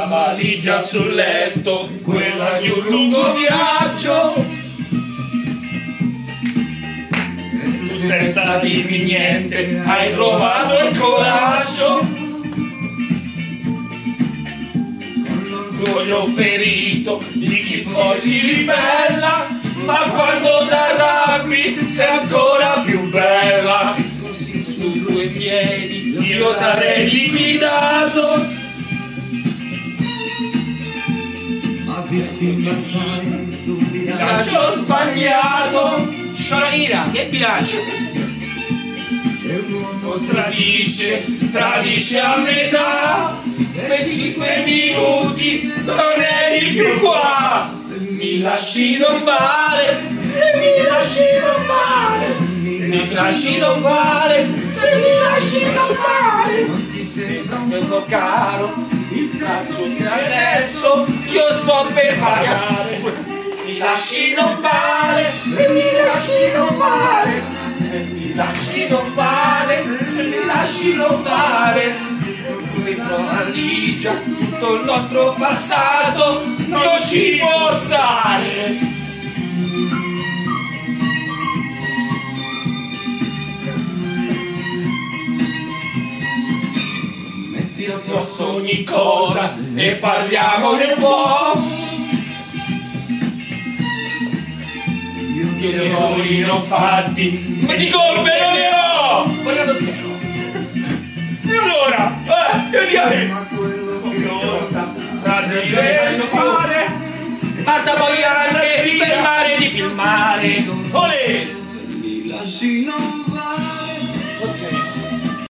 valigia sul letto, quella di un lungo viaggio. Tu senza dirmi niente hai trovato il coraggio. L'orgoglio ferito di chi poi si ribella, ma quando t'arrabbi sei ancora più bella. Su due piedi io sarei liquidato, ma bilancio sbagliato. Sciolira, che bilancio? Tradisce a metà, per 5 minuti non eri più qua. Se mi lasci non vale, se mi lasci non vale, se mi lasci non vale, se mi lasci non vale. Non ti sembra quello caro, il prezzo che adesso io sto per pagare. Mi lasci non vale, e mi lasci non vale, e mi lasci non vale, se mi lasci non vale. Dentro la valigia tutto il nostro passato non ci può stare. Metti addosso ogni cosa e parliamone un po'. Che errori ne ho fatti, ma di colpe non ne ho! Vogliamo zero. E allora, vediamo! Fatta poi anche fermare di filmare. Olè! Mi lasci non vale.